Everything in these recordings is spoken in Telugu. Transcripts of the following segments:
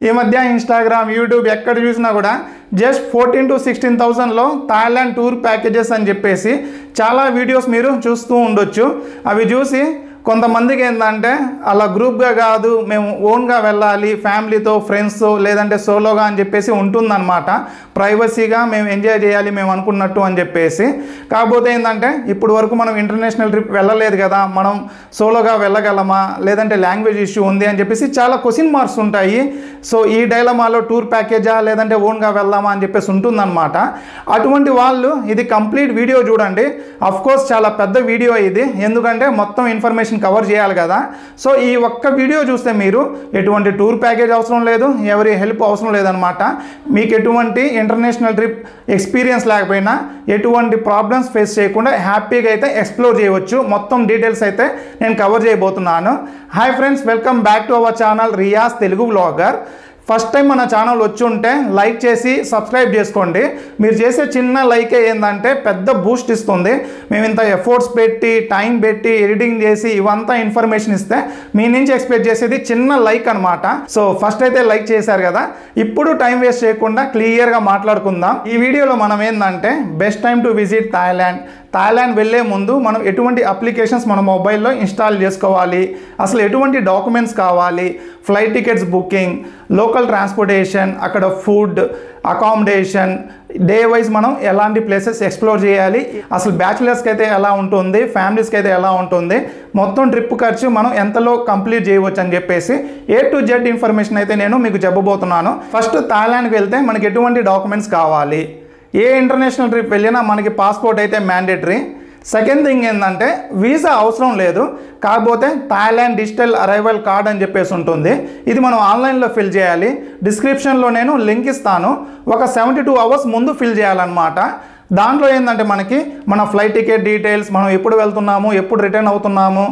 ఈ మధ్య ఇన్స్టాగ్రామ్ యూట్యూబ్ ఎక్కడ చూసినా కూడా జస్ట్ 14,000 to 16,000లో థాయిలాండ్ టూర్ ప్యాకేజెస్ అని చెప్పేసి చాలా వీడియోస్ మీరు చూస్తూ ఉండొచ్చు. అవి చూసి కొంతమందికి ఏంటంటే అలా గ్రూప్గా కాదు, మేము ఓన్గా వెళ్ళాలి ఫ్యామిలీతో ఫ్రెండ్స్తో లేదంటే సోలోగా అని చెప్పేసి ఉంటుందన్నమాట. ప్రైవసీగా మేము ఎంజాయ్ చేయాలి మేము అనుకున్నట్టు అని చెప్పేసి. కాకపోతే ఏంటంటే ఇప్పుడు వరకు మనం ఇంటర్నేషనల్ ట్రిప్ వెళ్ళలేదు కదా, మనం సోలోగా వెళ్ళగలమా లేదంటే లాంగ్వేజ్ ఇష్యూ ఉంది అని చెప్పేసి చాలా క్వశ్చన్ మార్క్స్ ఉంటాయి. సో ఈ డైలమాలో టూర్ ప్యాకేజా లేదంటే ఓన్గా వెళ్దామా అని చెప్పేసి ఉంటుందన్నమాట. అటువంటి వాళ్ళు ఇది కంప్లీట్ వీడియో చూడండి. అఫ్కోర్స్ చాలా పెద్ద వీడియో ఇది, ఎందుకంటే మొత్తం ఇన్ఫర్మేషన్ కవర్ చేయాలి కదా. సో ఈ ఒక్క వీడియో చూస్తే మీరు ఎటువంటి టూర్ ప్యాకేజ్ అవసరం లేదు, ఎవరి హెల్ప్ అవసరం లేదనమాట. మీకు ఎటువంటి ఇంటర్నేషనల్ ట్రిప్ ఎక్స్పీరియన్స్ లేకపోయినా ఎటువంటి ప్రాబ్లమ్స్ ఫేస్ చేయకుండా హ్యాపీగా అయితే ఎక్స్ప్లోర్ చేయవచ్చు. మొత్తం డీటెయిల్స్ అయితే నేను కవర్ చేయబోతున్నాను. Hi friends, welcome back to our channel Riyaz Telugu vlogger. First time మన ఛానల్ వచ్చి ఉంటే లైక్ చేసి సబ్స్క్రైబ్ చేసుకోండి. మీరు చేసే చిన్న లైకే ఏంటంటే పెద్ద బూస్ట్ ఇస్తుంది. మేము ఇంత ఎఫర్ట్స్ పెట్టి టైం పెట్టి ఎడిటింగ్ చేసి ఇవంతా ఇన్ఫర్మేషన్ ఇస్తే మీ నుంచి ఎక్స్పెక్ట్ చేసేది చిన్న లైక్ అనమాట. సో ఫస్ట్ అయితే లైక్ చేశారు కదా, ఇప్పుడు టైం వేస్ట్ చేయకుండా క్లియర్గా మాట్లాడుకుందాం. ఈ వీడియోలో మనం ఏంటంటే best time to visit Thailand వెళ్ళే ముందు మనం ఎటువంటి అప్లికేషన్స్ మన మొబైల్లో ఇన్స్టాల్ చేసుకోవాలి, అసలు ఎటువంటి డాక్యుమెంట్స్ కావాలి, flight tickets booking, local transportation, అక్కడ ఫుడ్, అకామిడేషన్, డే వైజ్ మనం ఎలాంటి ప్లేసెస్ ఎక్స్ప్లోర్ చేయాలి, అసలు బ్యాచులర్స్కి అయితే ఎలా ఉంటుంది, ఫ్యామిలీస్కి అయితే ఎలా ఉంటుంది, మొత్తం ట్రిప్ ఖర్చు మనం ఎంతలో కంప్లీట్ చేయవచ్చు అని చెప్పేసి A to Z ఇన్ఫర్మేషన్ అయితే నేను మీకు చెప్పబోతున్నాను. ఫస్ట్ థాయిలాండ్కి వెళ్తే మనకి ఎటువంటి డాక్యుమెంట్స్ కావాలి, ఏ ఇంటర్నేషనల్ ట్రిప్ వెళ్ళినా మనకి పాస్పోర్ట్ అయితే మ్యాండేటరీ. సెకండ్ థింగ్ ఏంటంటే వీసా అవసరం లేదు, కాకపోతే థాయిలాండ్ డిజిటల్ అరైవల్ కార్డ్ అని చెప్పేసి ఉంటుంది. ఇది మనం ఆన్లైన్లో ఫిల్ చేయాలి. డిస్క్రిప్షన్లో నేను లింక్ ఇస్తాను. ఒక 72 hours ముందు ఫిల్ చేయాలన్నమాట. దాంట్లో ఏంటంటే మనకి మన ఫ్లైట్ టికెట్ డీటెయిల్స్, మనం ఎప్పుడు వెళ్తున్నాము, ఎప్పుడు రిటర్న్ అవుతున్నాము,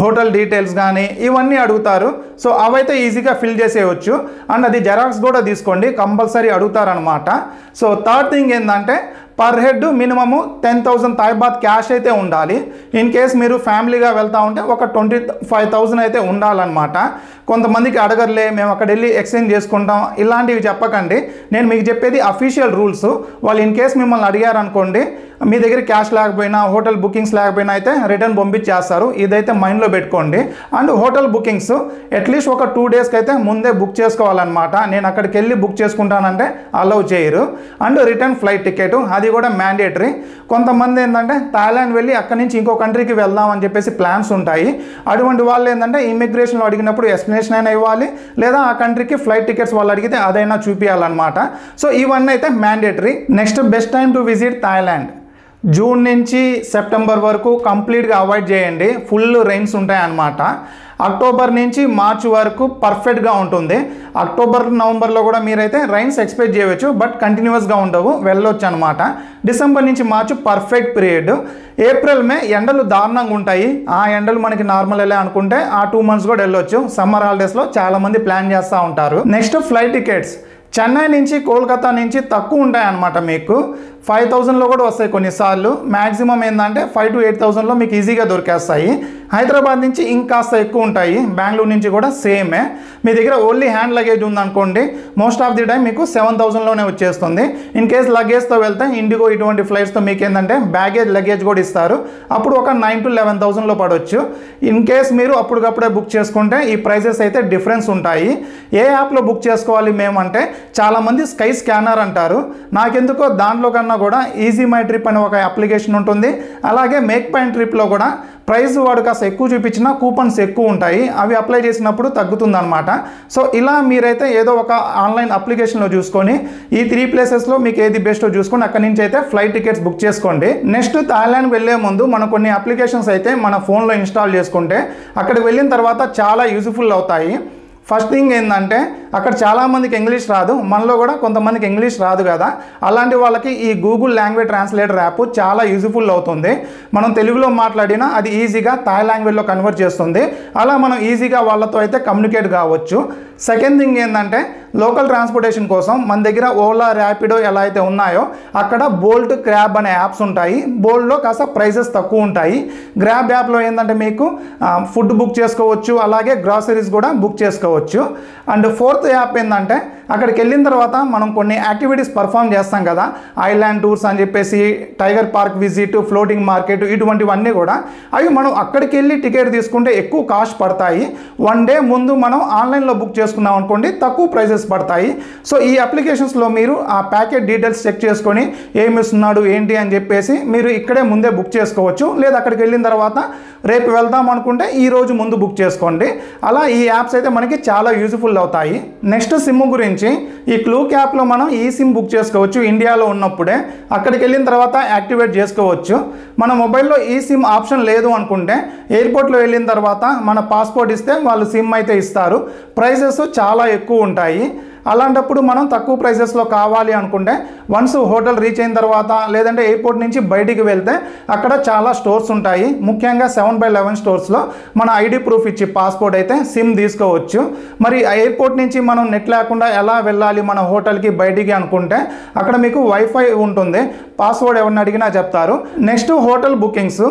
హోటల్ డీటెయిల్స్ కానీ ఇవన్నీ అడుగుతారు. సో అవైతే ఈజీగా ఫిల్ చేసేయచ్చు. అండ్ అది జెరాక్స్ కూడా తీసుకోండి, కంపల్సరీ అడుగుతారనమాట. సో థర్డ్ థింగ్ ఏంటంటే per head minimum 10,000 Thai baht cash అయితే ఉండాలి. ఇన్ కేస్ మీరు ఫ్యామిలీగా వెళ్తూ ఉంటే ఒక 25,000 అయితే ఉండాలన్నమాట. కొంతమందికి అడగర్లే, మేము అక్కడ వెళ్ళి ఎక్స్చేంజ్ చేసుకుంటాం, ఇలాంటివి చెప్పకండి. నేను మీకు చెప్పేది అఫీషియల్ రూల్స్. వాళ్ళు ఇన్ కేస్ మిమ్మల్ని అడిగారనుకోండి, మీ దగ్గర క్యాష్ లేకపోయినా హోటల్ బుకింగ్స్ లేకపోయినా అయితే రిటర్న్ పంపించేస్తారు. ఇదైతే మైండ్లో పెట్టుకోండి. అండ్ హోటల్ బుకింగ్స్ అట్లీస్ట్ ఒక 2 daysకి అయితే ముందే బుక్ చేసుకోవాలన్నమాట. నేను అక్కడికి వెళ్ళి బుక్ చేసుకుంటానంటే అలౌ చేయరు. అండ్ రిటర్న్ ఫ్లైట్ టికెట్ అది కూడా మ్యాండేటరీ. కొంతమంది ఏంటంటే థాయిలాండ్ వెళ్ళి అక్కడి నుంచి ఇంకో కంట్రీకి వెళ్దాం అని చెప్పేసి ప్లాన్స్ ఉంటాయి. అటువంటి వాళ్ళు ఏంటంటే ఇమిగ్రేషన్లో అడిగినప్పుడు ఎక్స్ప్లెనేషన్ అయినా ఇవ్వాలి, లేదా ఆ కంట్రీకి ఫ్లైట్ టికెట్స్ వాళ్ళు అడిగితే అదైనా చూపించాలన్నమాట. సో ఇవన్నీ అయితే mandatory. Next best time to visit Thailand June నుంచి సెప్టెంబర్ వరకు కంప్లీట్గా అవాయిడ్ చేయండి. ఫుల్ రైన్స్ ఉంటాయన్నమాట. అక్టోబర్ నుంచి మార్చ్ వరకు పర్ఫెక్ట్గా ఉంటుంది. అక్టోబర్ నవంబర్లో కూడా మీరైతే రైన్స్ ఎక్స్పెక్ట్ చేయవచ్చు, బట్ కంటిన్యూస్గా ఉండవు, వెళ్ళొచ్చు అనమాట. డిసెంబర్ నుంచి March perfect period. April May ఎండలు దారుణంగా ఉంటాయి. ఆ ఎండలు మనకి నార్మల్ వెళ్ళే అనుకుంటే ఆ 2 months కూడా వెళ్ళొచ్చు. సమ్మర్ హాలిడేస్లో చాలామంది ప్లాన్ చేస్తూ ఉంటారు. నెక్స్ట్ ఫ్లైట్ టికెట్స్ చెన్నై నుంచి కోల్కతా నుంచి తక్కువ ఉంటాయి అన్నమాట. మీకు 5,000లో కూడా వస్తాయి కొన్నిసార్లు. మ్యాక్సిమం ఏంటంటే 5,000 to 8,000లో మీకు ఈజీగా దొరికేస్తాయి. హైదరాబాద్ నుంచి ఇంకాస్త ఎక్కువ ఉంటాయి. బెంగళూరు నుంచి కూడా సేమే. మీ దగ్గర ఓన్లీ హ్యాండ్ లగేజ్ ఉందనుకోండి, మోస్ట్ ఆఫ్ ది టైం మీకు 7,000లోనే వచ్చేస్తుంది. ఇన్ కేస్ లగేజ్తో వెళ్తే ఇండిగో ఇటువంటి ఫ్లైట్స్తో మీకు ఏంటంటే బ్యాగేజ్ లగేజ్ కూడా ఇస్తారు. అప్పుడు ఒక 9,000 to 11,000లో పడవచ్చు. ఇన్ కేస్ మీరు అప్పటికప్పుడే బుక్ చేసుకుంటే ఈ ప్రైజెస్ అయితే డిఫరెన్స్ ఉంటాయి. ఏ యాప్లో బుక్ చేసుకోవాలి మేము అంటే చాలామంది స్కై స్కానర్ అంటారు. నాకెందుకో దాంట్లో కన్నా కూడా ఈజీ మై ట్రిప్ అనే ఒక అప్లికేషన్ ఉంటుంది. అలాగే మేక్ పాయింట్ ట్రిప్లో కూడా ప్రైస్ వాడు కాస్త ఎక్కువ చూపించినా కూపన్స్ ఎక్కువ ఉంటాయి. అవి అప్లై చేసినప్పుడు తగ్గుతుంది అనమాట. సో ఇలా మీరైతే ఏదో ఒక ఆన్లైన్ అప్లికేషన్లో చూసుకొని ఈ 3 ప్లేసెస్లో మీకు ఏది బెస్టో చూసుకొని అక్కడి నుంచి అయితే ఫ్లైట్ టికెట్స్ బుక్ చేసుకోండి. నెక్స్ట్ థాయిలాండ్ వెళ్ళే ముందు మనం కొన్ని అప్లికేషన్స్ అయితే మన ఫోన్లో ఇన్స్టాల్ చేసుకుంటే అక్కడికి వెళ్ళిన తర్వాత చాలా యూజ్ఫుల్ అవుతాయి. ఫస్ట్ థింగ్ ఏంటంటే అక్కడ చాలామందికి ఇంగ్లీష్ రాదు, మనలో కూడా కొంతమందికి ఇంగ్లీష్ రాదు కదా. అలాంటి వాళ్ళకి ఈ గూగుల్ లాంగ్వేజ్ ట్రాన్స్లేటర్ యాప్ చాలా యూజ్ఫుల్ అవుతుంది. మనం తెలుగులో మాట్లాడినా అది ఈజీగా థాయ్ లాంగ్వేజ్లో కన్వర్ట్ చేస్తుంది. అలా మనం ఈజీగా వాళ్ళతో అయితే కమ్యూనికేట్ కావచ్చు. సెకండ్ థింగ్ ఏంటంటే లోకల్ ట్రాన్స్పోర్టేషన్ కోసం మన దగ్గర ఓలా, ర్యాపిడో ఎలా అయితే ఉన్నాయో అక్కడ బోల్ట్, క్రాబ్ అనే యాప్స్ ఉంటాయి. బోల్ట్లో కాస్త ప్రైజెస్ తక్కువ ఉంటాయి. గ్రాబ్ యాప్లో ఏంటంటే మీకు ఫుడ్ బుక్ చేసుకోవచ్చు, అలాగే గ్రాసరీస్ కూడా బుక్ చేసుకోవచ్చు. అండ్ ఫోర్త్ ఫోర్త్ యాప్ ఏంటంటే అక్కడికి వెళ్ళిన తర్వాత మనం కొన్ని యాక్టివిటీస్ పర్ఫామ్ చేస్తాం కదా, ఐలాండ్ టూర్స్ అని చెప్పేసి, tiger park visit, floating market, ఇటువంటివన్నీ కూడా అవి మనం అక్కడికి వెళ్ళి టికెట్ తీసుకుంటే ఎక్కువ కాస్ట్ పడతాయి. 1 డే ముందు మనం ఆన్లైన్లో బుక్ చేసుకున్నాం అనుకోండి తక్కువ ప్రైసెస్ పడతాయి. సో ఈ అప్లికేషన్స్లో మీరు ఆ ప్యాకేజ్ డీటెయిల్స్ చెక్ చేసుకొని ఏమి ఇస్తున్నాడు ఏంటి అని చెప్పేసి మీరు ఇక్కడే ముందే బుక్ చేసుకోవచ్చు. లేదా అక్కడికి వెళ్ళిన తర్వాత రేపు వెళ్దాం అనుకుంటే ఈ రోజు ముందు బుక్ చేసుకోండి. అలా ఈ యాప్స్ అయితే మనకి చాలా యూజ్ఫుల్ అవుతాయి. నెక్స్ట్ సిమ్ గురించి, ఈ క్లూక్ యాప్లో మనం ఈ సిమ్ బుక్ చేసుకోవచ్చు ఇండియాలో ఉన్నప్పుడే. అక్కడికి వెళ్ళిన తర్వాత యాక్టివేట్ చేసుకోవచ్చు. మన మొబైల్లో ఈ సిమ్ ఆప్షన్ లేదు అనుకుంటే ఎయిర్పోర్ట్లో వెళ్ళిన తర్వాత మన పాస్పోర్ట్ ఇస్తే వాళ్ళు సిమ్ అయితే ఇస్తారు. ప్రైసెస్ చాలా ఎక్కువ ఉంటాయి. అలాంటప్పుడు మనం తక్కువ ప్రైసెస్లో కావాలి అనుకుంటే వన్స్ హోటల్ రీచ్ అయిన తర్వాత లేదంటే ఎయిర్పోర్ట్ నుంచి బయటికి వెళ్తే అక్కడ చాలా స్టోర్స్ ఉంటాయి. ముఖ్యంగా 7/11 స్టోర్స్లో మన ఐడి ప్రూఫ్ ఇచ్చి పాస్పోర్ట్ అయితే సిమ్ తీసుకోవచ్చు. మరి ఎయిర్పోర్ట్ నుంచి మనం నెట్ లేకుండా ఎలా వెళ్ళాలి మన హోటల్కి బయటికి అనుకుంటే అక్కడ మీకు వైఫై ఉంటుంది. పాస్వర్డ్ ఎవరిని అడిగినా చెప్తారు. నెక్స్ట్ హోటల్ బుకింగ్స్,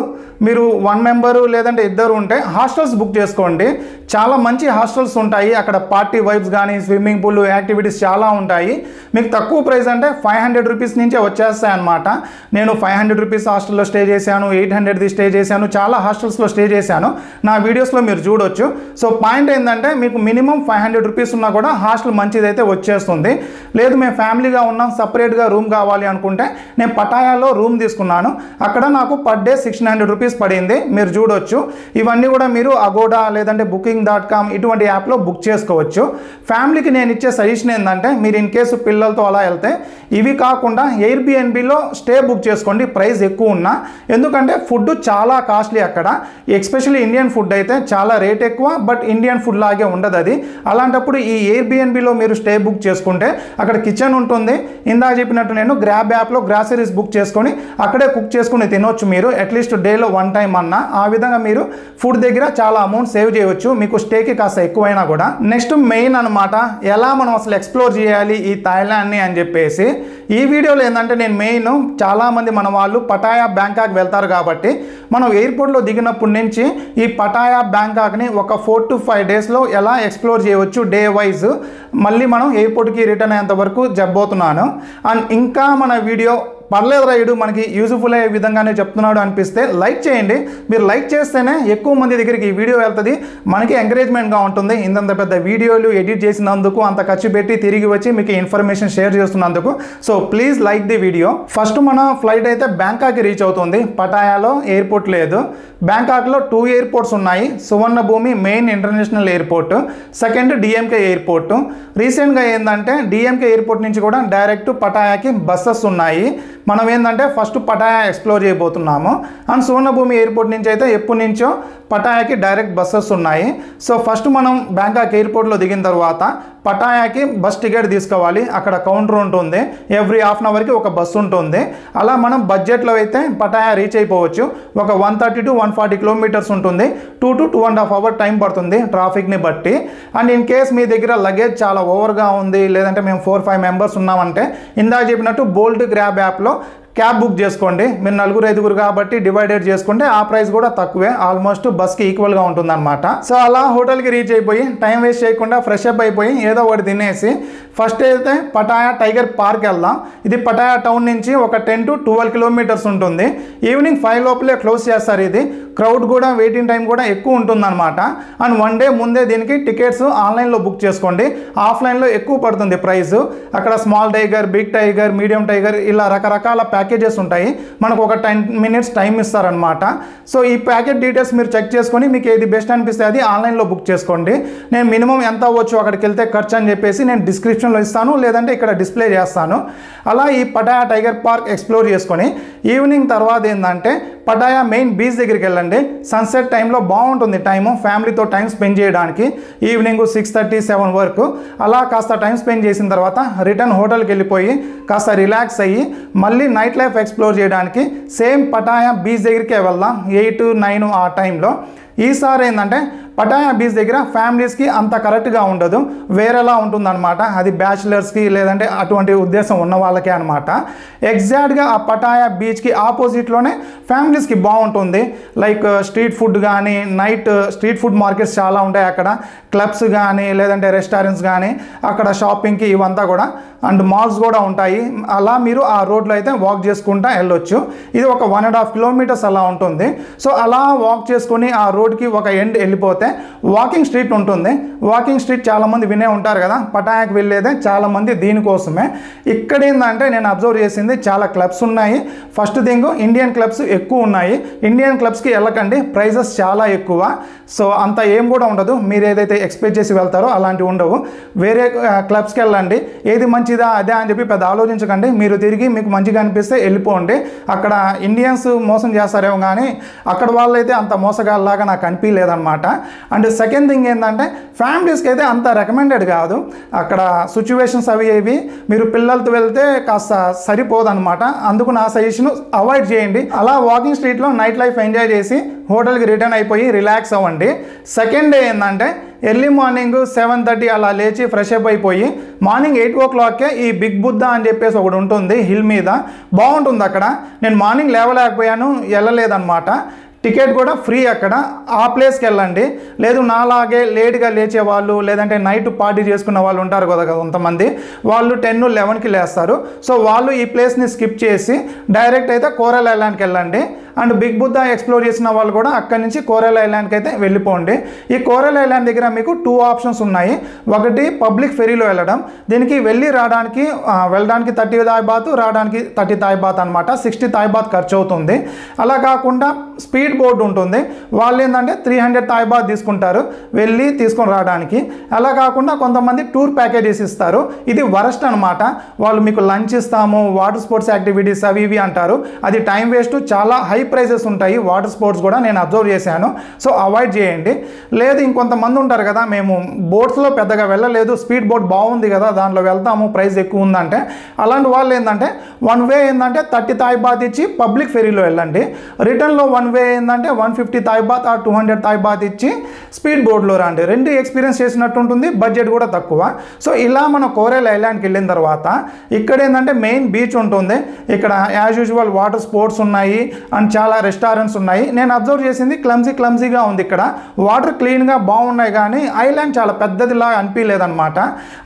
మీరు 1 మెంబరు లేదంటే 2 ఉంటే హాస్టల్స్ బుక్ చేసుకోండి. చాలా మంచి హాస్టల్స్ ఉంటాయి. అక్కడ పార్టీ వైబ్స్ కానీ, స్విమ్మింగ్ పూల్, యాక్టివిటీస్ చాలా ఉంటాయి. మీకు తక్కువ ప్రైస్ అంటే 500 రూపీస్ నుంచే వచ్చేస్తాయి అన్నమాట. నేను 500 రూపీస్ హాస్టల్లో స్టే చేశాను, 800ది స్టే చేశాను, చాలా హాస్టల్స్లో స్టే చేశాను. నా వీడియోస్లో మీరు చూడొచ్చు. సో పాయింట్ ఏంటంటే మీకు మినిమం 500 రూపీస్ ఉన్నా కూడా హాస్టల్ మంచిదైతే వచ్చేస్తుంది. లేదు మేము ఫ్యామిలీగా ఉన్నాం, సపరేట్గా రూమ్ కావాలి అనుకుంటే నేను పటాయాలో రూమ్ తీసుకున్నాను. అక్కడ నాకు పర్ డే 1600 రూపీస్ పడింది. మీరు చూడొచ్చు. ఇవన్నీ కూడా మీరు అగోడా లేదంటే booking.com ఇటువంటి యాప్లో బుక్ చేసుకోవచ్చు. ఫ్యామిలీకి నేను ఇచ్చే సజెషన్ ఏంటంటే మీరు ఇన్ కేసు పిల్లలతో అలా వెళ్తే ఇవి కాకుండా ఎయిర్బిఎన్బిలో స్టే బుక్ చేసుకోండి ప్రైస్ ఎక్కువ ఉన్నా. ఎందుకంటే ఫుడ్ చాలా కాస్ట్లీ అక్కడ. ఎస్పెషల్లీ ఇండియన్ ఫుడ్ అయితే చాలా రేట్ ఎక్కువ, బట్ ఇండియన్ ఫుడ్ లాగే ఉండదు అది. అలాంటప్పుడు ఈ ఎయిర్బిఎన్బిలో మీరు స్టే బుక్ చేసుకుంటే అక్కడ కిచెన్ ఉంటుంది. ఇందాక చెప్పినట్టు నేను గ్రాబ్ యాప్లో గ్రాసరీస్ బుక్ చేసుకొని అక్కడే కుక్ చేసుకుని తినొచ్చు మీరు అట్లీస్ట్ డేలో 1 టైం అన్నా. ఆ విధంగా మీరు ఫుడ్ దగ్గర చాలా అమౌంట్ సేవ్ చేయవచ్చు, మీకు స్టేకి కాస్త ఎక్కువైనా కూడా. నెక్స్ట్ మెయిన్ అనమాట, ఎలా మనం అసలు ఎక్స్ప్లోర్ చేయాలి ఈ థాయిలాండ్ని అని చెప్పేసి. ఈ వీడియోలో ఏంటంటే నేను మెయిన్ చాలామంది మన వాళ్ళు పటాయా బ్యాంకాక్ వెళ్తారు కాబట్టి మనం ఎయిర్పోర్ట్లో దిగినప్పటి నుంచి ఈ పటాయా బ్యాంకాక్ని ఒక 4 to 5 డేస్లో ఎలా ఎక్స్ప్లోర్ చేయవచ్చు డే వైజ్ మళ్ళీ మనం ఎయిర్పోర్ట్కి రిటర్న్ అయ్యేంత వరకు చెప్పబోతున్నాను. అండ్ ఇంకా మన వీడియో పర్లేదు రైడు మనకి యూజ్ఫుల్ అయ్యే విధంగానే చెప్తున్నాడు అనిపిస్తే లైక్ చేయండి. మీరు లైక్ చేస్తేనే ఎక్కువ మంది దగ్గరికి ఈ వీడియో వెళ్తుంది, మనకి ఎంకరేజ్మెంట్గా ఉంటుంది. ఇంత పెద్ద వీడియోలు ఎడిట్ చేసినందుకు, అంత ఖర్చు పెట్టి తిరిగి వచ్చి మీకు ఇన్ఫర్మేషన్ షేర్ చేస్తున్నందుకు. So please like the video. First మన ఫ్లైట్ అయితే బ్యాంకాక్కి రీచ్ అవుతుంది. పటాయాలో ఎయిర్పోర్ట్ లేదు. బ్యాంకాక్లో 2 ఎయిర్పోర్ట్స్ ఉన్నాయి. Suvarnabhumi main international airport, second DMK airport. రీసెంట్గా ఏంటంటే డిఎంకే ఎయిర్పోర్ట్ నుంచి కూడా డైరెక్ట్ పటాయాకి బస్సెస్ ఉన్నాయి. మనం ఏంటంటే ఫస్ట్ పటాయా ఎక్స్ప్లోర్ చేయబోతున్నాము. అండ్ సువర్ణభూమి ఎయిర్పోర్ట్ నుంచి అయితే ఎప్పటి నుంచో పటాయాకి డైరెక్ట్ బస్సెస్ ఉన్నాయి. సో ఫస్ట్ మనం బ్యాంకాక్ ఎయిర్పోర్ట్లో దిగిన తర్వాత పటాయాకి బస్ టికెట్ తీసుకోవాలి. అక్కడ కౌంటర్ ఉంటుంది. ఎవ్రీ హాఫ్ అన్ అవర్కి ఒక బస్సు ఉంటుంది. అలా మనం బడ్జెట్లో అయితే పటాయా రీచ్ అయిపోవచ్చు. ఒక 130 to 140 కిలోమీటర్స్ ఉంటుంది. 2 to 2.5 అవర్ టైం పడుతుంది ట్రాఫిక్ని బట్టి. అండ్ ఇన్ కేస్ మీ దగ్గర లగేజ్ చాలా ఓవర్గా ఉంది, లేదంటే మేము 4-5 మెంబర్స్ ఉన్నామంటే ఇందాక చెప్పినట్టు బోల్ట్ గ్రాబ్ యాప్లో క్యాబ్ బుక్ చేసుకోండి. మీరు 4-5 కాబట్టి డివైడెడ్ చేసుకుంటే ఆ ప్రైస్ కూడా తక్కువే, ఆల్మోస్ట్ బస్కి ఈక్వల్గా ఉంటుందన్నమాట. సో అలా హోటల్కి రీచ్ అయిపోయి టైం వేస్ట్ చేయకుండా ఫ్రెష్ అప్ అయిపోయి ఏదో ఒకటి తినేసి ఫస్ట్ అయితే పటాయా టైగర్ పార్క్ వెళ్దాం. ఇది పటాయా టౌన్ నుంచి ఒక 10 to 12 కిలోమీటర్స్ ఉంటుంది. ఈవినింగ్ 5 లోపలే క్లోజ్ చేస్తారు. ఇది క్రౌడ్ కూడా వెయిటింగ్ టైం కూడా ఎక్కువ ఉంటుందన్నమాట. అండ్ 1 డే ముందే దీనికి టికెట్స్ ఆన్లైన్లో బుక్ చేసుకోండి. ఆఫ్లైన్లో ఎక్కువ పడుతుంది ప్రైస్. అక్కడ small tiger, big tiger, medium tiger ఇలా రకరకాల ప్యాకేజెస్ ఉంటాయి. మనకు ఒక 10 minutes టైం ఇస్తారనమాట. సో ఈ ప్యాకేజ్ డీటెయిల్స్ మీరు చెక్ చేసుకొని మీకు ఏది బెస్ట్ అనిపిస్తే అది ఆన్లైన్లో బుక్ చేసుకోండి. నేను మినిమం ఎంత అవ్వచ్చు అక్కడికి వెళ్తే ఖర్చు అని చెప్పేసి నేను డిస్క్రిప్షన్లో ఇస్తాను, లేదంటే ఇక్కడ డిస్ప్లే చేస్తాను. అలా ఈ పటాయా టైగర్ పార్క్ ఎక్స్ప్లోర్ చేసుకొని ఈవినింగ్ తర్వాత ఏంటంటే పటాయా మెయిన్ బీచ్ దగ్గరికి వెళ్ళండి. సన్సెట్ టైంలో బాగుంటుంది టైము ఫ్యామిలీతో టైం స్పెండ్ చేయడానికి. ఈవినింగ్ 6:30-7 వరకు అలా కాస్త టైం స్పెండ్ చేసిన తర్వాత రిటర్న్ హోటల్కి వెళ్ళిపోయి కాస్త రిలాక్స్ అయ్యి మళ్ళీ నైట్ లైఫ్ ఎక్స్ప్లోర్ చేయడానికి సేమ్ పటాయా బీచ్ దగ్గరికే వెళ్దాం 8-9 ఆ టైంలో. ఈసారి ఏంటంటే పటాయా బీచ్ దగ్గర ఫ్యామిలీస్కి అంత కరెక్ట్గా ఉండదు, వేరేలా ఉంటుందన్నమాట. అది బ్యాచిలర్స్కి లేదంటే అటువంటి ఉద్దేశం ఉన్న వాళ్ళకే అనమాట. ఎగ్జాక్ట్గా ఆ పటాయా బీచ్కి ఆపోజిట్లోనే ఫ్యామిలీస్కి బాగుంటుంది. లైక్ స్ట్రీట్ ఫుడ్ కానీ, నైట్ స్ట్రీట్ ఫుడ్ మార్కెట్స్ చాలా ఉంటాయి అక్కడ, క్లబ్స్ కానీ లేదంటే రెస్టారెంట్స్ కానీ, అక్కడ షాపింగ్కి ఇవంతా కూడా, అండ్ మాల్స్ కూడా ఉంటాయి. అలా మీరు ఆ రోడ్లో అయితే వాక్ చేసుకుంటూ వెళ్ళొచ్చు. ఇది ఒక 1.5 కిలోమీటర్స్ అలా ఉంటుంది. సో అలా వాక్ చేసుకుని ఆ రోడ్కి ఒక ఎండ్ వెళ్ళిపోతే వాకింగ్ స్ట్రీట్ ఉంటుంది. వాకింగ్ స్ట్రీట్ చాలామంది వినే ఉంటారు కదా, పటాయాకి వెళ్ళేదే చాలామంది దీనికోసమే. ఇక్కడ ఏంటంటే నేను అబ్జర్వ్ చేసింది చాలా క్లబ్స్ ఉన్నాయి. ఫస్ట్ థింగ్ ఇండియన్ క్లబ్స్ ఎక్కువ ఉన్నాయి. ఇండియన్ క్లబ్స్కి వెళ్ళకండి, ప్రైజెస్ చాలా ఎక్కువ. సో అంత ఏం కూడా ఉండదు, మీరు ఏదైతే ఎక్స్పెక్ట్ చేసి వెళ్తారో అలాంటివి ఉండవు. వేరే క్లబ్స్కి వెళ్ళండి, ఏది మంచిదా అదే అని చెప్పి పెద్ద ఆలోచించకండి. మీరు తిరిగి మీకు మంచిగా అనిపిస్తే వెళ్ళిపోండి. అక్కడ ఇండియన్స్ మోసం చేస్తారేమో కానీ అక్కడ వాళ్ళైతే అంత మోసగాళ్ళలాగా నాకు అనిపించలేదన్నమాట. అండ్ సెకండ్ థింగ్ ఏంటంటే ఫ్యామిలీస్కి అయితే అంత రికమెండెడ్ కాదు. అక్కడ సిచ్యువేషన్స్ అవి ఇవి మీరు పిల్లలతో వెళ్తే కాస్త సరిపోదన్నమాట. అందుకు నా సజెషన్ అవాయిడ్ చేయండి. అలా వాకింగ్ స్ట్రీట్లో నైట్ లైఫ్ ఎంజాయ్ చేసి హోటల్కి రిటర్న్ అయిపోయి రిలాక్స్ అవ్వండి. సెకండ్ డే ఏంటంటే ఎర్లీ మార్నింగ్ 7:30 అలా లేచి ఫ్రెష్ అప్ అయిపోయి మార్నింగ్ 8 o'clockకే ఈ బిగ్ బుద్ధ అని చెప్పేసి ఒకటి ఉంటుంది హిల్ మీద, బాగుంటుంది అక్కడ. నేను మార్నింగ్ లేవలేకపోయాను, వెళ్ళలేదన్నమాట. టికెట్ కూడా ఫ్రీ అక్కడ. ఆ ప్లేస్కి వెళ్ళండి. లేదు నాలాగే లేట్గా లేచే వాళ్ళు లేదంటే నైట్ పార్టీ చేసుకున్న వాళ్ళు ఉంటారు కదా కొంతమంది, వాళ్ళు 10-11కి లేస్తారు. సో వాళ్ళు ఈ ప్లేస్ని స్కిప్ చేసి డైరెక్ట్ అయితే కోరల్ ఐలాండ్కి వెళ్ళండి. అండ్ బిగ్ బుద్ధ ఎక్స్ప్లోర్ చేసిన వాళ్ళు కూడా అక్కడి నుంచి కోరల్ ఐలాండ్కి అయితే వెళ్ళిపోండి. ఈ కోరల్ ఐలాండ్ దగ్గర మీకు 2 ఆప్షన్స్ ఉన్నాయి. ఒకటి పబ్లిక్ ఫెరీలో వెళ్ళడం, దీనికి వెళ్ళడానికి 30 థాయ్ బాత్, రావడానికి 30 థాయ్ బాత్ అనమాట. 60 థాయ్ బాత్ ఖర్చు అవుతుంది. అలా కాకుండా స్పీడ్ బోర్డు ఉంటుంది, వాళ్ళు ఏంటంటే 300 థాయ్ బాత్ తీసుకుంటారు వెళ్ళి తీసుకొని రావడానికి. అలా కాకుండా కొంతమంది టూర్ ప్యాకేజెస్ ఇస్తారు, ఇది వరస్ట్ అనమాట. వాళ్ళు మీకు లంచ్ ఇస్తాము, వాటర్ స్పోర్ట్స్ యాక్టివిటీస్ అవి ఇవి అంటారు, అది టైం వేస్ట్. చాలా హై ప్రైజెస్ ఉంటాయి వాటర్ స్పోర్ట్స్ కూడా, నేను అబ్జర్వ్ చేశాను. సో అవాయిడ్ చేయండి. లేదు ఇంకొంతమంది ఉంటారు కదా, మేము బోట్స్లో పెద్దగా వెళ్ళలేదు, స్పీడ్ బోట్ బాగుంది కదా దాంట్లో వెళ్తాము, ప్రైస్ ఎక్కువ ఉందంటే, అలాంటి వాళ్ళు ఏంటంటే వన్ వే ఏంటంటే 30 థాయ్ బాత్ ఇచ్చి పబ్లిక్ ఫెరీలో వెళ్ళండి. రిటర్న్లో వన్ వే ఏంటంటే 150 Thai baht or 200 Thai baht ఇచ్చి స్పీడ్ బోర్డ్లో రండి. రెండు ఎక్స్పీరియన్స్ చేసినట్టు ఉంటుంది, బడ్జెట్ కూడా తక్కువ. సో ఇలా మనం కోరల్ ఐలాండ్కి వెళ్ళిన తర్వాత ఇక్కడ ఏంటంటే మెయిన్ బీచ్ ఉంటుంది. ఇక్కడ యాజ్ యూజువల్ వాటర్ స్పోర్ట్స్ ఉన్నాయి అండ్ చాలా రెస్టారెంట్స్ ఉన్నాయి. నేను అబ్జర్వ్ చేసింది క్లమ్జీగా ఉంది. ఇక్కడ వాటర్ క్లీన్గా బాగున్నాయి కానీ ఐలాండ్ చాలా పెద్దదిలా అనిపించలేదన్నమాట.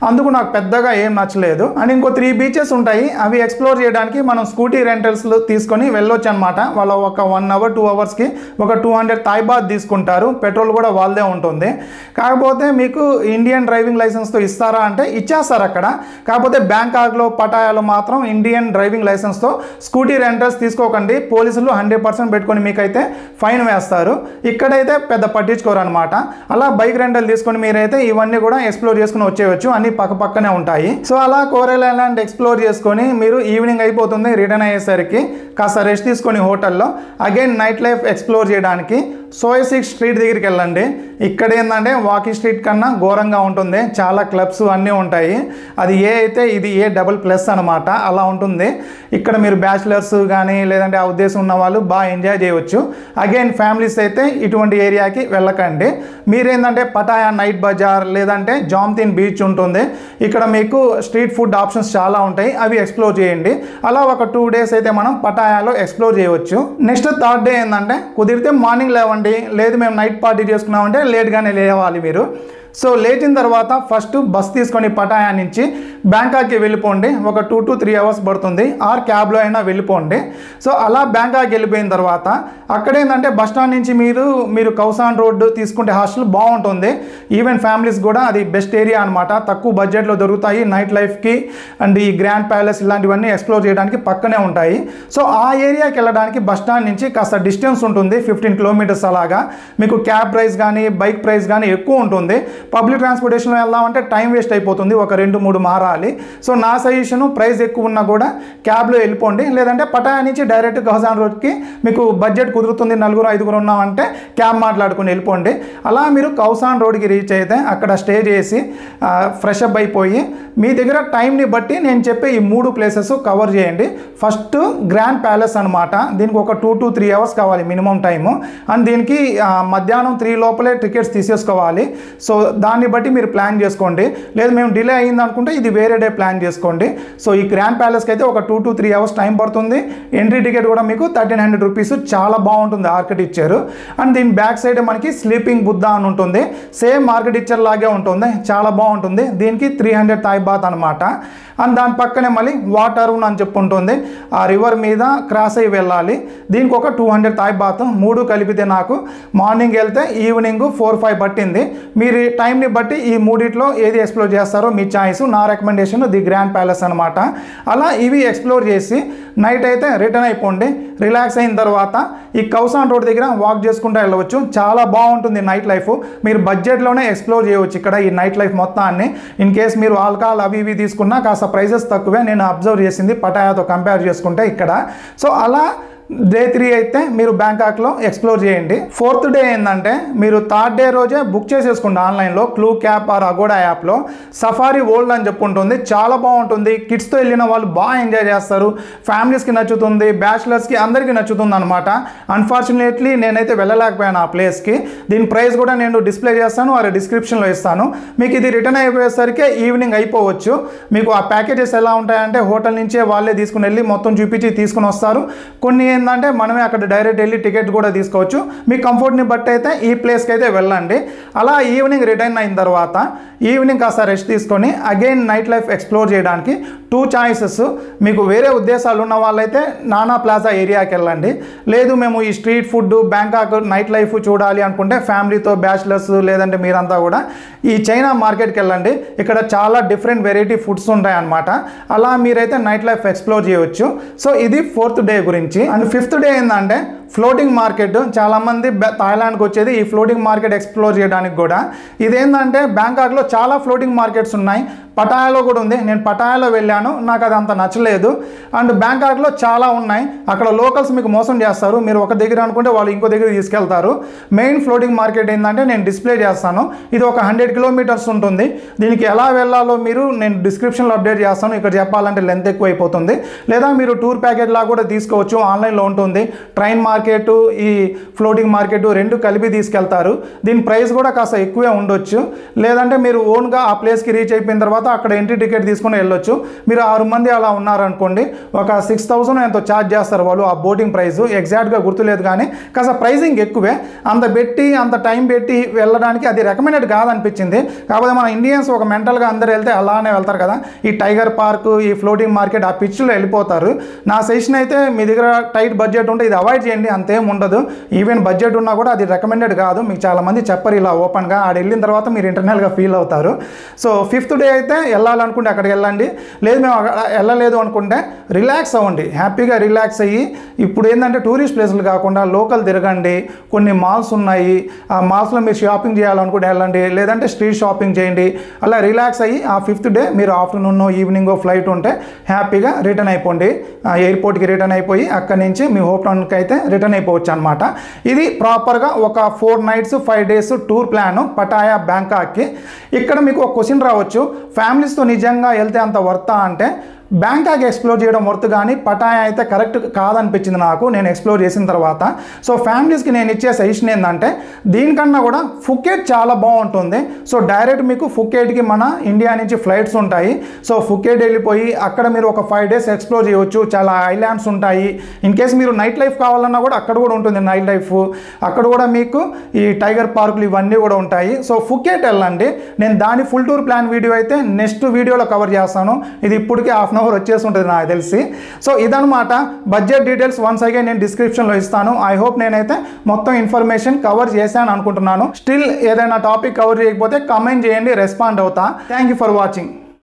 అందుకు నాకు పెద్దగా ఏం నచ్చలేదు. అండ్ ఇంకో 3 బీచెస్ ఉంటాయి, అవి ఎక్స్ప్లోర్ చేయడానికి మనం స్కూటీ రెంటల్స్ తీసుకొని వెళ్ళొచ్చు అనమాట. వాళ్ళ ఒక 1 hour 2 hours ఒక 200 థాయ్ బాత్ తీసుకుంటారు, పెట్రోల్ కూడా వాళ్ళదే ఉంటుంది. కాకపోతే మీకు ఇండియన్ డ్రైవింగ్ లైసెన్స్తో ఇస్తారా అంటే ఇచ్చేస్తారు అక్కడ. కాకపోతే బ్యాంకాక్లో పటాయాలో మాత్రం ఇండియన్ డ్రైవింగ్ లైసెన్స్తో స్కూటీ రెంటల్స్ తీసుకోకండి, పోలీసులు 100% పెట్టుకొని మీకైతే ఫైన్ వేస్తారు. ఇక్కడైతే పెద్ద పట్టించుకోరు అనమాట. అలా బైక్ రెంటల్ తీసుకొని మీరైతే ఇవన్నీ కూడా ఎక్స్ప్లోర్ చేసుకుని వచ్చేయచ్చు, అన్ని పక్కనే ఉంటాయి. సో అలా కోరల్ ఐలాండ్ ఎక్స్ప్లోర్ చేసుకొని మీరు ఈవినింగ్ అయిపోతుంది, రిటర్న్ అయ్యేసరికి కాస్త రెస్ట్ తీసుకొని హోటల్లో అగైన్ నైట్ లైఫ్ ఎక్స్ప్లోర్ చేయడానికి సోయసిక్ స్ట్రీట్ దగ్గరికి వెళ్ళండి. ఇక్కడ ఏంటంటే వాకింగ్ స్ట్రీట్ కన్నా ఘోరంగా ఉంటుంది, చాలా క్లబ్స్ అన్నీ ఉంటాయి. అది ఏ అయితే ఇది A++ అనమాట, అలా ఉంటుంది. ఇక్కడ మీరు బ్యాచిలర్స్ కానీ లేదంటే ఆ ఉద్దేశం ఉన్న వాళ్ళు బాగా ఎంజాయ్ చేయవచ్చు. అగైన్ ఫ్యామిలీస్ అయితే ఇటువంటి ఏరియాకి వెళ్ళకండి. మీరేంటంటే పటాయా నైట్ బజార్ లేదంటే జామ్తిన్ బీచ్ ఉంటుంది, ఇక్కడ మీకు స్ట్రీట్ ఫుడ్ ఆప్షన్స్ చాలా ఉంటాయి, అవి ఎక్స్ప్లోర్ చేయండి. అలా ఒక 2 days అయితే మనం పటాయాలో ఎక్స్ప్లోర్ చేయవచ్చు. నెక్స్ట్ 3rd డే ఏంటంటే కుదిరితే మార్నింగ్ లేవండి, లేదు మేము నైట్ పార్టీ చేసుకున్నామంటే లేట్గానే లేవాలి మీరు. సో లేచిన తర్వాత ఫస్ట్ బస్ తీసుకొని పటాయా నుంచి బ్యాంకాక్కి వెళ్ళిపోండి. ఒక 2 to 3 hours పడుతుంది, ఆర్ క్యాబ్లో అయినా వెళ్ళిపోండి. సో అలా బ్యాంకాక్ వెళ్ళిపోయిన తర్వాత అక్కడ ఏంటంటే బస్ స్టాండ్ నుంచి మీరు కౌసాన్ రోడ్ తీసుకుంటే హాస్టల్ బాగుంటుంది. ఈవెన్ ఫ్యామిలీస్ కూడా అది బెస్ట్ ఏరియా అనమాట, తక్కువ బడ్జెట్లో దొరుకుతాయి. నైట్ లైఫ్కి అండ్ ఈ గ్రాండ్ ప్యాలెస్ ఇలాంటివన్నీ ఎక్స్ప్లోర్ చేయడానికి పక్కనే ఉంటాయి. సో ఆ ఏరియాకి వెళ్ళడానికి బస్ స్టాండ్ నుంచి కాస్త డిస్టెన్స్ ఉంటుంది, 15 kilometers అలాగా. మీకు క్యాబ్ ప్రైస్ కానీ బైక్ ప్రైస్ కానీ ఎక్కువ ఉంటుంది. పబ్లిక్ ట్రాన్స్పోర్టేషన్లో వెళ్దామంటే టైం వేస్ట్ అయిపోతుంది, ఒక 2-3 మారాలి. సో నా సజెషను ప్రైస్ ఎక్కువ ఉన్నా కూడా క్యాబ్లో వెళ్ళిపోండి, లేదంటే పటాయా నుంచి డైరెక్ట్ కౌసాన్ రోడ్కి మీకు బడ్జెట్ కుదురుతుంది, 4-5 ఉన్నామంటే క్యాబ్ మాట్లాడుకుని వెళ్ళిపోండి. అలా మీరు కౌసాన్ రోడ్కి రీచ్ అయితే అక్కడ స్టే చేసి ఫ్రెష్ అప్ అయిపోయి మీ దగ్గర టైంని బట్టి నేను చెప్పే ఈ 3 ప్లేసెస్ కవర్ చేయండి. ఫస్ట్ గ్రాండ్ ప్యాలెస్ అనమాట. దీనికి ఒక 2 to 3 అవర్స్ కావాలి మినిమం టైము. అండ్ దీనికి మధ్యాహ్నం 3 లోపలే టికెట్స్ తీసేసుకోవాలి. సో దాన్ని బట్టి మీరు ప్లాన్ చేసుకోండి. లేదు మేము డిలే అయింది అనుకుంటే ఇది వేరే డే ప్లాన్ చేసుకోండి. సో ఈ గ్రాండ్ ప్యాలెస్కి అయితే ఒక 2 to 3 అవర్స్ టైం పడుతుంది. ఎంట్రీ టికెట్ కూడా మీకు 1300 రూపీస్, చాలా బాగుంటుంది, ఆర్కిటెక్చర్. అండ్ దీని బ్యాక్ సైడ్ మనకి స్లీపింగ్ బుద్ధ అని ఉంటుంది. సేమ్ ఆర్కిటెక్చర్ లాగే ఉంటుంది, చాలా బాగుంటుంది. దీనికి 300 థాయ్ బాత్ అనమాట. అండ్ దాని పక్కనే మళ్ళీ వాటర్ అని చెప్పి ఉంటుంది. ఆ రివర్ మీద క్రాస్ అయ్యి వెళ్ళాలి. దీనికి ఒక 200 థాయ్ బాత్. 3 కలిపితే నాకు మార్నింగ్ వెళ్తే ఈవినింగ్ 4-5 పట్టింది. మీరు టైంని బట్టి ఈ 3 ఏది ఎక్స్ప్లోర్ చేస్తారో మీ చాయిస్. నా రికమెండేషన్ ది గ్రాండ్ ప్యాలెస్ అనమాట. అలా ఇవి ఎక్స్ప్లోర్ చేసి నైట్ అయితే రిటర్న్ అయిపోండి. రిలాక్స్ అయిన తర్వాత ఈ కౌసాన్ రోడ్ దగ్గర వాక్ చేసుకుంటూ వెళ్ళవచ్చు. చాలా బాగుంటుంది నైట్ లైఫ్. మీరు బడ్జెట్లోనే ఎక్స్ప్లోర్ చేయవచ్చు ఇక్కడ ఈ నైట్ లైఫ్ మొత్తాన్ని. ఇన్ కేస్ మీరు ఆల్కహాల్ అవి ఇవి తీసుకున్నా కాస్త ప్రైజెస్ తక్కువే నేను అబ్జర్వ్ చేసింది పటాయాతో కంపేర్ చేసుకుంటే ఇక్కడ. సో అలా డే 3 అయితే మీరు బ్యాంకాక్లో ఎక్స్ప్లోర్ చేయండి. 4th డే ఏంటంటే మీరు 3rd డే రోజే బుక్ చేసేసుకోండి ఆన్లైన్లో క్లూ క్యాప్ ఆర్ అగోడా యాప్లో. సఫారీ వరల్డ్ అని చెప్పి ఉంటుంది, చాలా బాగుంటుంది. కిడ్స్తో వెళ్ళిన వాళ్ళు బాగా ఎంజాయ్ చేస్తారు. ఫ్యామిలీస్కి నచ్చుతుంది, బ్యాచిలర్స్కి అందరికీ నచ్చుతుంది అనమాట. అన్ఫార్చునేట్లీ నేనైతే వెళ్ళలేకపోయాను ఆ ప్లేస్కి. దీని ప్రైస్ కూడా నేను డిస్ప్లే చేస్తాను, అది డిస్క్రిప్షన్లో ఇస్తాను. మీకు ఇది రిటర్న్ అయిపోయేసరికి ఈవినింగ్ అయిపోవచ్చు. మీకు ఆ ప్యాకేజెస్ ఎలా ఉంటాయంటే హోటల్ నుంచే వాళ్ళే తీసుకుని వెళ్ళి మొత్తం చూపించి తీసుకుని వస్తారు. కొన్ని ఏంటంటే మనమే అక్కడ డైరెక్ట్ వెళ్ళి టికెట్ కూడా తీసుకోవచ్చు. మీ కంఫర్ట్ని బట్టి అయితే ఈ ప్లేస్కి అయితే వెళ్ళండి. అలా ఈవినింగ్ రిటర్న్ అయిన తర్వాత ఈవినింగ్ కాస్త రెస్ట్ తీసుకొని అగైన్ నైట్ లైఫ్ ఎక్స్ప్లోర్ చేయడానికి 2 చాయిసెస్. మీకు వేరే ఉద్దేశాలు ఉన్న వాళ్ళైతే నానా ప్లాజా ఏరియాకి వెళ్ళండి. లేదు మేము ఈ street food Bangkok night life చూడాలి అనుకుంటే ఫ్యామిలీతో బ్యాచిలర్స్ లేదంటే మీరంతా కూడా ఈ చైనా మార్కెట్కి వెళ్ళండి. ఇక్కడ చాలా డిఫరెంట్ వెరైటీ ఫుడ్స్ ఉంటాయి అన్నమాట. అలా మీరైతే నైట్ లైఫ్ ఎక్స్ప్లోర్ చేయవచ్చు. సో ఇది 4th డే గురించి. అండ్ 5th డే ఏంటంటే ఫ్లోటింగ్ మార్కెట్. చాలామంది థాయిలాండ్కి వచ్చేది ఈ ఫ్లోటింగ్ మార్కెట్ ఎక్స్ప్లోర్ చేయడానికి కూడా. ఇదేంటంటే బ్యాంకాక్లో చాలా ఫ్లోటింగ్ మార్కెట్స్ ఉన్నాయి. పటాయాలో కూడా ఉంది. నేను పటాయాలో వెళ్ళాను, నాకు అది అంత నచ్చలేదు. అండ్ బ్యాంకాక్లో చాలా ఉన్నాయి. అక్కడ లోకల్స్ మీకు మోసం చేస్తారు. మీరు ఒక దగ్గర అనుకుంటే వాళ్ళు ఇంకో దగ్గర తీసుకెళ్తారు. మెయిన్ ఫ్లోటింగ్ మార్కెట్ ఏంటంటే నేను డిస్ప్లే చేస్తాను. ఇది ఒక 100 కిలోమీటర్స్ ఉంటుంది. దీనికి ఎలా వెళ్ళాలో నేను డిస్క్రిప్షన్లో అప్డేట్ చేస్తాను. ఇక్కడ చెప్పాలంటే లెంత్ ఎక్కువ అయిపోతుంది. లేదా మీరు టూర్ ప్యాకేజ్ లా కూడా తీసుకోవచ్చు, ఆన్లైన్లో ఉంటుంది. ట్రైన్ మార్కెట్ ఈ ఫ్లోటింగ్ మార్కెట్ 2 కలిపి తీసుకెళ్తారు. దీని ప్రైస్ కూడా కాస్త ఎక్కువే ఉండొచ్చు. లేదంటే మీరు ఓన్గా ఆ ప్లేస్కి రీచ్ అయిపోయిన తర్వాత అక్కడ ఎంట్రీ టికెట్ తీసుకుని వెళ్ళొచ్చు. మీరు 6 మంది అలా ఉన్నారనుకోండి, ఒక 6000 ఎంతో ఛార్జ్ చేస్తారు వాళ్ళు ఆ బోటింగ్ ప్రైస్. ఎగ్జాక్ట్గా గుర్తులేదు కానీ కాస్త ప్రైజింగ్ ఎక్కువే. అంత టైం పెట్టి వెళ్ళడానికి అది రికమెండెడ్ కాదనిపించింది. కాకపోతే మన ఇండియన్స్ ఒక మెంటల్గా అందరు వెళ్తే అలానే వెళ్తారు కదా. ఈ టైగర్ పార్క్ ఈ ఫ్లోటింగ్ మార్కెట్ ఆ పిచ్లో వెళ్ళిపోతారు. నా సజెషన్ అయితే మీ దగ్గర టైట్ బడ్జెట్ ఉంటే ఇది అవాయిడ్ చేయండి, అంతేం ఉండదు. ఈవెన్ బడ్జెట్ ఉన్నా కూడా అది రికమెండెడ్ కాదు. మీకు చాలామంది చెప్పరు ఇలా ఓపెన్గా. ఆడ వెళ్ళిన తర్వాత మీరు ఇంటర్నల్గా ఫీల్ అవుతారు. సో 5th డే అయితే వెళ్ళాలనుకుంటే అక్కడికి వెళ్ళండి. లేదు మేము వెళ్ళలేదు అనుకుంటే రిలాక్స్ అవ్వండి, హ్యాపీగా రిలాక్స్ అయ్యి. ఇప్పుడు ఏంటంటే టూరిస్ట్ ప్లేసులు కాకుండా లోకల్ తిరగండి. కొన్ని మాల్స్ ఉన్నాయి, ఆ మాల్స్లో మీరు షాపింగ్ చేయాలనుకుంటే వెళ్ళండి, లేదంటే స్ట్రీట్ షాపింగ్ చేయండి. అలా రిలాక్స్ అయ్యి ఆ 5th డే మీరు ఆఫ్టర్నూన్ ఈవినింగ్ ఫ్లైట్ ఉంటే హ్యాపీగా రిటర్న్ అయిపోండి. ఎయిర్పోర్ట్కి రిటర్న్ అయిపోయి అక్కడి నుంచి మీ హోప్ టౌన్కి అయితే రిటర్న్ అయిపోవచ్చు అనమాట. ఇది ప్రాపర్గా ఒక 4 nights 5 days tour plan Pattaya బ్యాంకాక్కి. ఇక్కడ మీకు ఒక క్వశ్చన్ రావచ్చు, ఫ్యామిలీస్తో నిజంగా వెళ్తే అంత వర్తా అంటే బ్యాంకాక్ ఎక్స్ప్లోర్ చేయడం వర్త్, కానీ పటాయా అయితే కరెక్ట్ కాదనిపించింది నాకు నేను ఎక్స్ప్లోర్ చేసిన తర్వాత. సో ఫ్యామిలీస్కి నేను ఇచ్చే సజెషన్ ఏంటంటే దీనికన్నా కూడా ఫుకెట్ చాలా బాగుంటుంది. సో డైరెక్ట్ మీకు ఫుకెట్కి మన ఇండియా నుంచి ఫ్లైట్స్ ఉంటాయి. సో ఫుకెట్ వెళ్ళిపోయి అక్కడ మీరు ఒక 5 days ఎక్స్ప్లోర్ చేయవచ్చు. చాలా ఐలాండ్స్ ఉంటాయి. ఇన్ కేస్ మీరు నైట్ లైఫ్ కావాలన్నా కూడా అక్కడ కూడా ఉంటుంది నైట్ లైఫ్. అక్కడ కూడా మీకు ఈ టైగర్ పార్కులు ఇవన్నీ కూడా ఉంటాయి. సో ఫుకెట్ వెళ్ళండి. నేను దాని ఫుల్ టూర్ ప్లాన్ వీడియో అయితే నెక్స్ట్ వీడియోలో కవర్ చేస్తాను. ఇది ఇప్పటికే హాఫ్ అవర్ వచ్చేసి ఉంటుంది నాకు తెలిసి. సో ఇదనమాట బడ్జెట్ డీటెయిల్స్. వన్స్ అగైన్ నేను డిస్క్రిప్షన్లో ఇస్తాను. ఐ హోప్ నేనైతే మొత్తం ఇన్ఫర్మేషన్ కవర్ చేశాను అనుకుంటున్నాను. స్టిల్ ఏదైనా టాపిక్ కవర్ చేయకపోతే కామెంట్ చేయండి, రెస్పాండ్ అవుతా. Thank you for watching.